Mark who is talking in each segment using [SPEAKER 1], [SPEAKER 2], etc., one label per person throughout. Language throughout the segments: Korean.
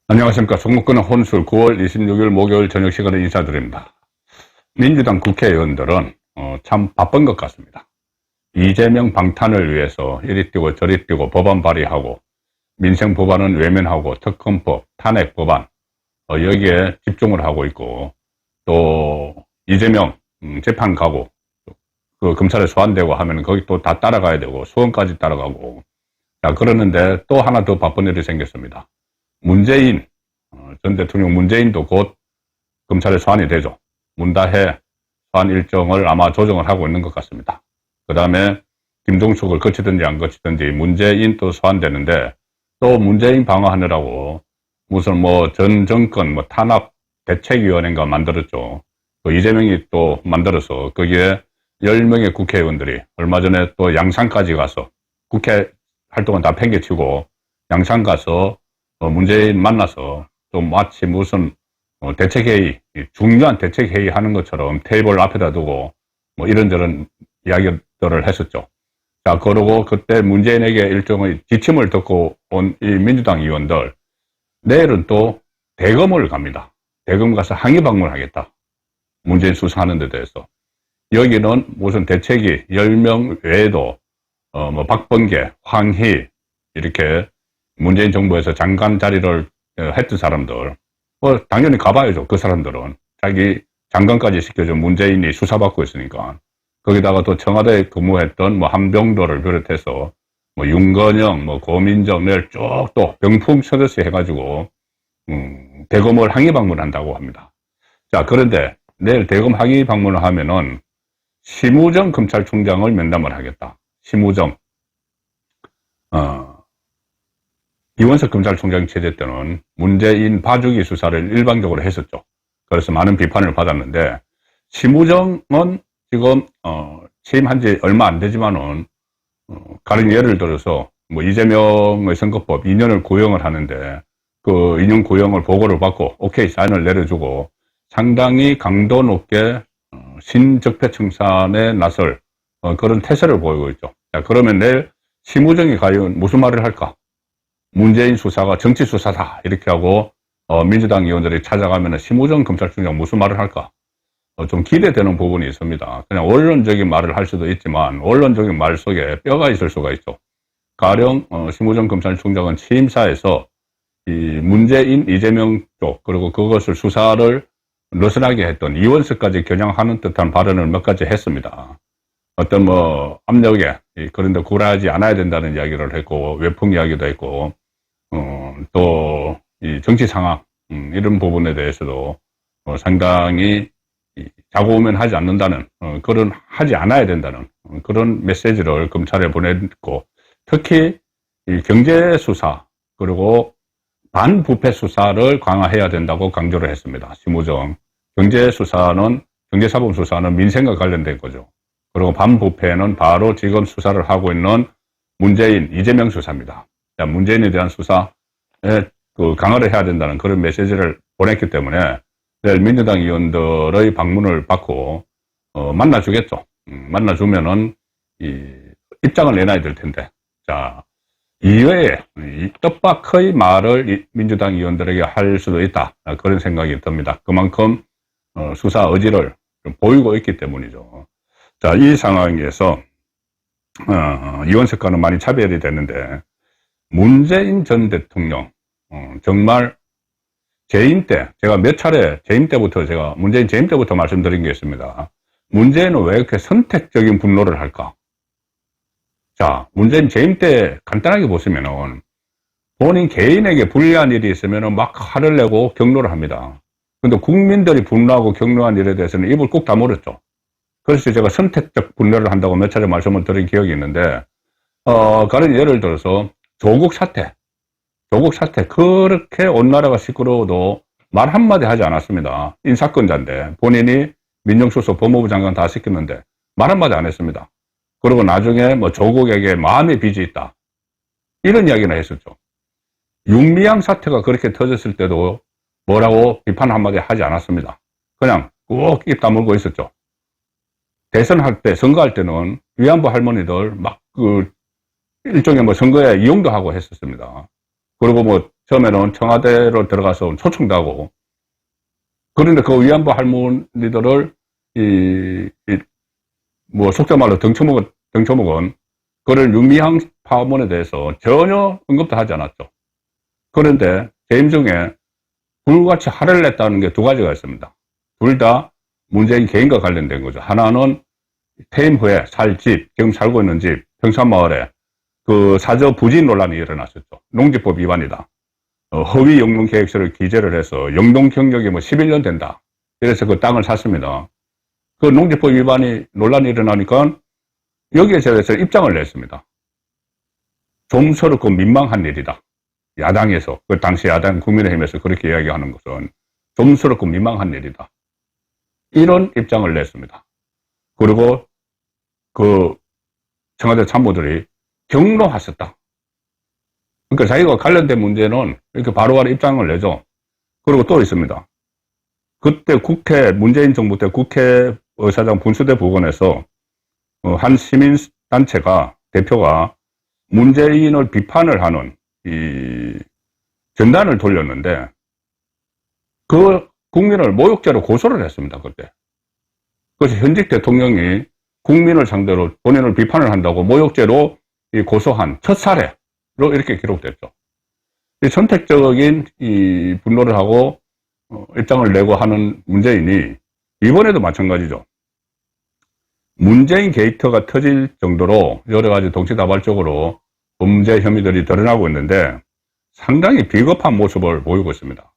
[SPEAKER 1] 안녕하십니까. 정무권의 혼술 9월 26일 목요일 저녁 시간에 인사드립니다. 민주당 국회의원들은 참 바쁜 것 같습니다. 이재명 방탄을 위해서 이리 뛰고 저리 뛰고 법안 발의하고 민생 법안은 외면하고 특검법, 탄핵 법안 여기에 집중을 하고 있고, 또 이재명 재판 가고 그 검찰에 소환되고 하면 거기 또 다 따라가야 되고 수원까지 따라가고, 자, 그러는데 또 하나 더 바쁜 일이 생겼습니다. 문재인 전 대통령 문재인도 곧 검찰에 소환이 되죠. 문다해 소환 일정을 아마 조정을 하고 있는 것 같습니다. 그 다음에 김종숙을 거치든지 안 거치든지 문재인 또 소환되는데, 또 문재인 방어하느라고 무슨 전 정권 탄압 대책위원회인가 만들었죠. 또 이재명이 또 만들어서 거기에 10명의 국회의원들이 얼마 전에 또 양산까지 가서 국회 활동은 다 팽개치고 양산 가서 문재인 만나서 좀 마치 무슨 대책회의, 중요한 대책회의 하는 것처럼 테이블 앞에다 두고 이런저런 이야기들을 했었죠. 자, 그러고 그때 문재인에게 일종의 지침을 듣고 온 이 민주당 의원들, 내일은 또 대검을 갑니다. 대검 가서 항의 방문하겠다. 문재인 수사하는 데 대해서. 여기는 무슨 대책위 10명 외에도 박범계, 황희 이렇게 문재인 정부에서 장관 자리를 했던 사람들, 당연히 가봐야죠. 그 사람들은 자기 장관까지 시켜준 문재인이 수사받고 있으니까. 거기다가 또 청와대에 근무했던 한병도를 비롯해서 윤건영, 고민정 내일 쭉 또 병풍 쳐듯이 해가지고 대검을 항의 방문한다고 합니다. 자, 그런데 내일 대검 항의 방문을 하면은 심우정 검찰총장을 면담을 하겠다. 심우정 이원석 검찰총장 체제 때는 문재인 봐주기 수사를 일방적으로 했었죠. 그래서 많은 비판을 받았는데, 심우정은 지금 취임한 지 얼마 안 되지만은 가령 예를 들어서 이재명의 선거법 2년을 구형을 하는데, 그 2년 구형을 보고를 받고 오케이 사인을 내려주고 상당히 강도 높게 신적폐청산에 나설 그런 태세를 보이고 있죠. 자, 그러면 내일 심우정이 과연 무슨 말을 할까? 문재인 수사가 정치 수사다 이렇게 하고 민주당 의원들이 찾아가면 심우정 검찰총장 무슨 말을 할까? 좀 기대되는 부분이 있습니다. 그냥 원론적인 말을 할 수도 있지만 원론적인 말 속에 뼈가 있을 수가 있죠. 가령 심우정 검찰총장은 취임사에서 이 문재인, 이재명 쪽 그리고 그것을 수사를 느슨하게 했던 이원석까지 겨냥하는 듯한 발언을 몇 가지 했습니다. 어떤 압력에 그런데 굴하지 않아야 된다는 이야기를 했고, 외풍 이야기도 했고, 또 이 정치 상황 이런 부분에 대해서도 상당히 자고우면 하지 않는다는 그런 하지 않아야 된다는 그런 메시지를 검찰에 보냈고, 특히 이 경제 수사 그리고 반부패 수사를 강화해야 된다고 강조를 했습니다. 심우정. 경제사범 수사는 민생과 관련된 거죠. 그리고 반부패는 바로 지금 수사를 하고 있는 문재인, 이재명 수사입니다. 문재인에 대한 수사에 강화를 해야 된다는 그런 메시지를 보냈기 때문에 내일 민주당 의원들의 방문을 받고 만나주겠죠. 만나주면은 입장을 내놔야 될 텐데, 자, 이외에 뜻밖의 말을 민주당 의원들에게 할 수도 있다, 그런 생각이 듭니다. 그만큼 수사 의지를 좀 보이고 있기 때문이죠. 자, 이 상황에서 이원석과는 많이 차별이 되는데, 문재인 전 대통령 정말 재임 때 제가 몇 차례 문재인 재임 때부터 말씀드린 게 있습니다. 문재인은 왜 이렇게 선택적인 분노를 할까? 자, 문재인 재임 때 간단하게 보시면은 본인 개인에게 불리한 일이 있으면은 막 화를 내고 격노를 합니다. 근데 국민들이 분노하고 격노한 일에 대해서는 입을 꾹 다물었죠. 그래서 제가 선택적 분노를 한다고 몇 차례 말씀을 드린 기억이 있는데, 가령 예를 들어서 조국 사태 그렇게 온 나라가 시끄러워도 말 한마디 하지 않았습니다. 인사권자인데 본인이 민정수석 법무부 장관 다 시켰는데 말 한마디 안 했습니다. 그리고 나중에 조국에게 마음의 빚이 있다 이런 이야기는 했었죠. 윤미향 사태가 그렇게 터졌을 때도 뭐라고 비판 한마디 하지 않았습니다. 그냥 꼭 입 다물고 있었죠. 대선할 때, 선거할 때는 위안부 할머니들 막 일종의 선거에 이용도 하고 했었습니다. 그리고 처음에는 청와대로 들어가서 초청도 하고, 그런데 그 위안부 할머니들을, 속된 말로 등쳐먹은, 그를 윤미향 파문에 대해서 전혀 언급도 하지 않았죠. 그런데 재임 중에 불같이 화를 냈다는 게 두 가지가 있습니다. 둘 다 문재인 개인과 관련된 거죠. 하나는 퇴임 후에 살 집, 지금 살고 있는 집, 평산마을에 그 사저 부지 논란이 일어났었죠. 농지법 위반이다. 허위 영농 계획서를 기재를 해서 영농 경력이 11년 된다. 그래서 그 땅을 샀습니다. 그 농지법 위반이 논란이 일어나니까 여기에 대해서 입장을 냈습니다. 좀스럽고 민망한 일이다. 야당에서, 그 당시 야당 국민의힘에서 그렇게 이야기하는 것은 좀스럽고 민망한 일이다. 이런 입장을 냈습니다. 그리고 그 청와대 참모들이 경로하셨다. 그러니까 자기가 관련된 문제는 이렇게 바로바로 입장을 내죠. 그리고 또 있습니다. 그때 문재인 정부 때 국회의사당 분수대 부근에서 한 시민단체가, 대표가 문재인을 비판을 하는 이 전단을 돌렸는데 그 국민을 모욕죄로 고소를 했습니다. 그때. 그래서 현직 대통령이 국민을 상대로 본인을 비판을 한다고 모욕죄로 고소한 첫 사례로 이렇게 기록됐죠. 이 선택적인 이 분노를 하고 입장을 내고 하는 문재인이 이번에도 마찬가지죠. 문재인 게이트가 터질 정도로 여러 가지 동시다발적으로 범죄 혐의들이 드러나고 있는데 상당히 비겁한 모습을 보이고 있습니다.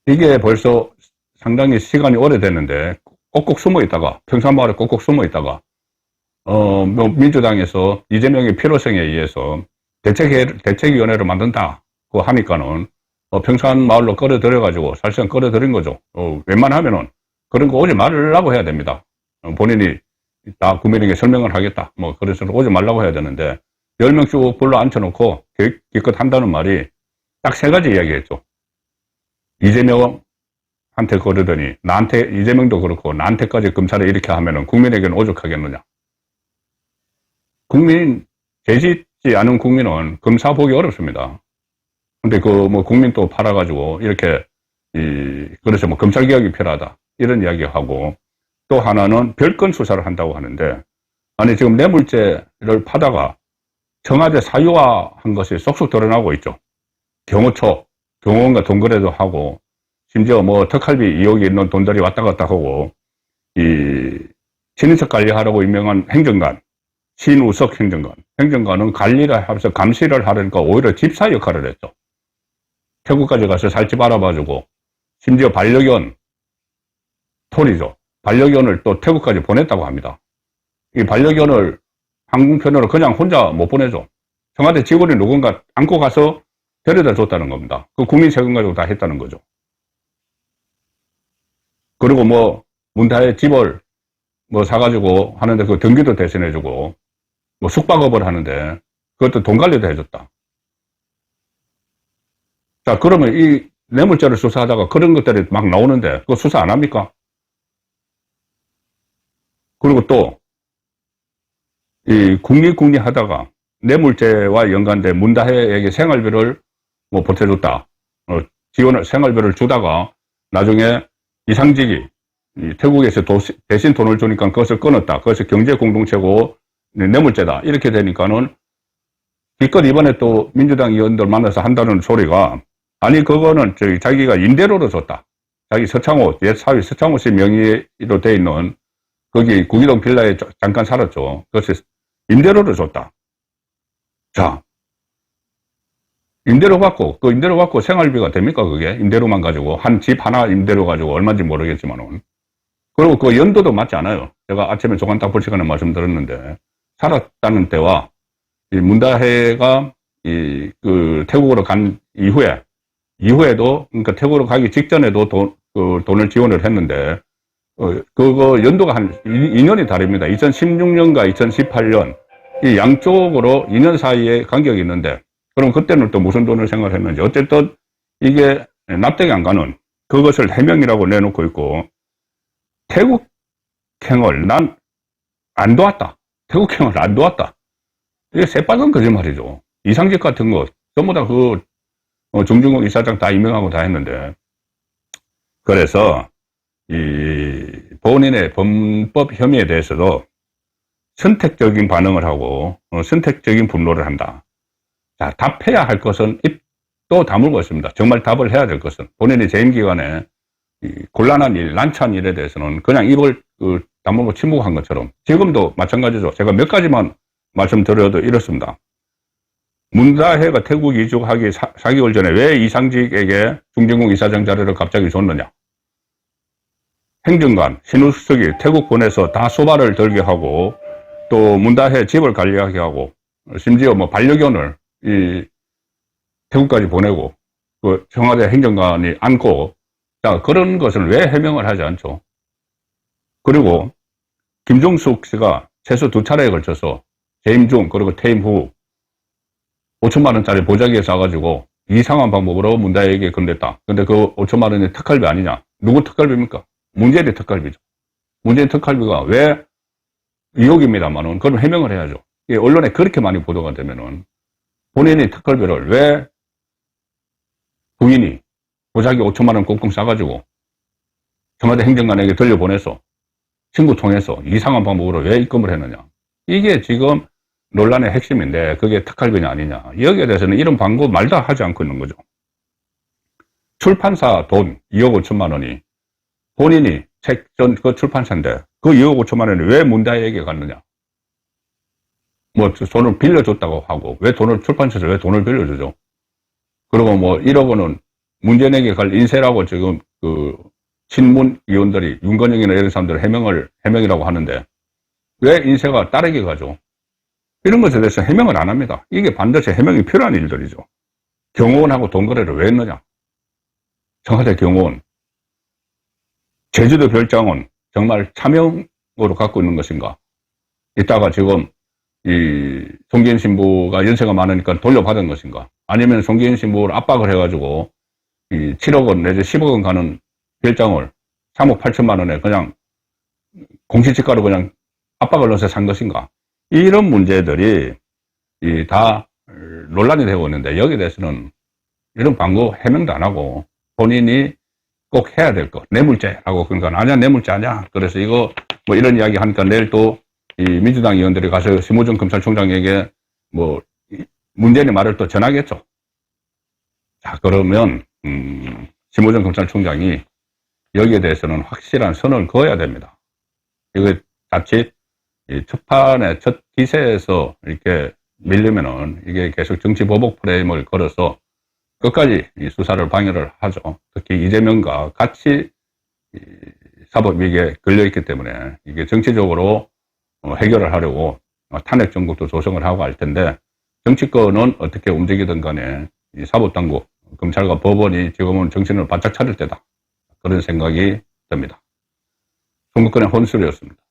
[SPEAKER 1] 이게 벌써 상당히 시간이 오래됐는데 꼭꼭 숨어 있다가, 평산마을에 꼭꼭 숨어 있다가 민주당에서 이재명의 필요성에 의해서 대책위원회를 만든다고 하니까는 평산마을로 끌어들여가지고 사실상 끌어들인 거죠. 웬만하면은 그런 거 오지 말라고 해야 됩니다. 본인이 다 국민에게 설명을 하겠다. 그래서 오지 말라고 해야 되는데 10명 쭉 불러 앉혀놓고 기껏 한다는 말이 딱 세 가지 이야기했죠. 이재명한테 그러더니 이재명도 그렇고 나한테까지 검찰에 이렇게 하면은 국민에게는 오죽하겠느냐. 죄짓지 않은 국민은 검사 보기 어렵습니다. 근데 국민 또 팔아가지고 이렇게 그래서 검찰 개혁이 필요하다 이런 이야기하고, 또 하나는 별건 수사를 한다고 하는데, 아니 지금 뇌물죄를 파다가 청와대 사유화한 것이 쏙쏙 드러나고 있죠. 경호원과 동거래도 하고, 심지어 특활비 2억이 있는 돈들이 왔다 갔다 하고, 친인척 관리하라고 임명한 행정관, 신우석 행정관은 관리를 하면서 감시를 하려니까 오히려 집사 역할을 했죠. 태국까지 가서 살집 알아봐주고, 심지어 반려견, 톨이죠. 반려견을 또 태국까지 보냈다고 합니다. 이 반려견을 항공편으로 그냥 혼자 못 보내죠. 청와대 직원이 누군가 안고 가서 데려다 줬다는 겁니다. 그 국민 세금 가지고 다 했다는 거죠. 그리고 문다의 집을 사가지고 하는데 그 등기도 대신해주고, 숙박업을 하는데 그것도 돈 관리도 해줬다. 자, 그러면 이 뇌물죄를 수사하다가 그런 것들이 막 나오는데 그거 수사 안 합니까? 그리고 또 이 국리 하다가 뇌물죄와 연관된 문다혜에게 생활비를 보태줬다. 생활비를 주다가 나중에 이상직이 태국에서 대신 돈을 주니까 그것을 끊었다. 그것이 경제공동체고 뇌물죄다. 이렇게 되니까는 기껏 이번에 또 민주당 의원들 만나서 한다는 소리가, 아니 그거는 자기가 임대료로 줬다. 자기 옛 사위 서창호 씨 명의로 돼 있는 거기 구기동 빌라에 잠깐 살았죠. 그것이 임대료를 줬다. 자, 임대료 받고 생활비가 됩니까? 그게 임대료만 가지고 한 집 하나 임대료 가지고 얼마인지 모르겠지만은. 그리고 그 연도도 맞지 않아요. 제가 아침에 조간딱 볼 시간에 말씀드렸는데, 살았다는 때와 이 문다혜가 태국으로 간 이후에도, 그러니까 태국으로 가기 직전에도 돈을 지원을 했는데, 그거 연도가 한 2년이 다릅니다. 2016년과 2018년, 이 양쪽으로 2년 사이에 간격이 있는데, 그럼 그때는 또 무슨 돈을 생각했는지, 어쨌든 이게 납득이 안 가는, 그것을 해명이라고 내놓고 있고, 태국행을 난 안 도왔다. 태국행을 안 도왔다. 이게 새빨간 거짓말이죠. 이상직 같은 거, 전부 다 중진국 이사장 다 임명하고 다 했는데, 그래서 이 본인의 범법 혐의에 대해서도 선택적인 반응을 하고 선택적인 분노를 한다. 자, 답해야 할 것은 입도 다물고 있습니다. 정말 답을 해야 될 것은 본인이 재임 기간에 곤란한 일, 난처한 일에 대해서는 그냥 입을 다물고 침묵한 것처럼 지금도 마찬가지죠. 제가 몇 가지만 말씀드려도 이렇습니다. 문다혜가 태국 이주하기 4개월 전에 왜 이상직에게 중진국 이사장 자리를 갑자기 줬느냐. 행정관, 신우수석이 태국 보내서 다 소발을 들게 하고 또 문다혜 집을 관리하게 하고 심지어 뭐 반려견을 태국까지 보내고 그 청와대 행정관이 안고, 자, 그런 것을 왜 해명을 하지 않죠? 그리고 김종숙 씨가 최소 2차례에 걸쳐서 재임 중 그리고 퇴임 후 5천만 원짜리 보자기에 싸가지고 이상한 방법으로 문다혜에게 건넸다. 근데 그 5천만 원이 특활비 아니냐? 누구 특활비입니까? 문재인의 특활비죠. 문재인 특활비가 왜 의혹입니다만은 그럼 해명을 해야죠. 언론에 그렇게 많이 보도가 되면은 본인이 특활비를 왜 부인이 보자기 5천만 원 꽁꽁 싸가지고 청와대 행정관에게 돌려보내서 친구 통해서 이상한 방법으로 왜 입금을 했느냐. 이게 지금 논란의 핵심인데 그게 특활비냐 아니냐. 여기에 대해서는 이런 방법 말도 하지 않고 있는 거죠. 출판사 돈 2억 5천만 원이 본인이 책 전 그 출판사인데 그 2억 5천만 원이 왜 문다혜에게 갔느냐. 뭐 돈을 빌려줬다고 하고 왜 돈을 출판사에서 왜 돈을 빌려주죠. 그리고 뭐 1억 원은 문재인에게 갈 인세라고 지금 그 친문 의원들이 윤건영이나 이런 사람들 해명이라고 하는데 왜 인세가 딸에게 가죠. 이런 것에 대해서 해명을 안 합니다. 이게 반드시 해명이 필요한 일들이죠. 경호원하고 돈 거래를 왜 했느냐. 청와대 경호원, 제주도 별장은 정말 차명으로 갖고 있는 것인가. 이따가 지금 이 송기인 신부가 연세가 많으니까 돌려받은 것인가. 아니면 송기인 신부를 압박을 해가지고 이 7억 원 내지 10억 원 가는 별장을 3억 8천만 원에 그냥 공시지가로 그냥 압박을 넣어서 산 것인가. 이런 문제들이 다 논란이 되고 있는데 여기에 대해서는 이런 방법 해명도 안 하고 본인이 꼭 해야 될 거, 뇌물죄라고. 그러니까 아니야, 뇌물죄 아니야. 그래서 이거 뭐 이런 이야기 하니까 내일 또 이 민주당 의원들이 가서 심호정 검찰총장에게 뭐 문재인의 말을 또 전하겠죠. 자, 그러면 심호정 검찰총장이 여기에 대해서는 확실한 선을 그어야 됩니다. 이거 자칫 첫 판에 첫 기세에서 이렇게 밀리면은 이게 계속 정치 보복 프레임을 걸어서 끝까지 이 수사를 방해를 하죠. 특히 이재명과 같이 사법위기에 걸려있기 때문에 이게 정치적으로 해결을 하려고 탄핵 정국도 조성을 하고 할 텐데 정치권은 어떻게 움직이든 간에 이 사법당국, 검찰과 법원이 지금은 정신을 바짝 차릴 때다. 그런 생각이 듭니다. 선거권의 혼술이었습니다.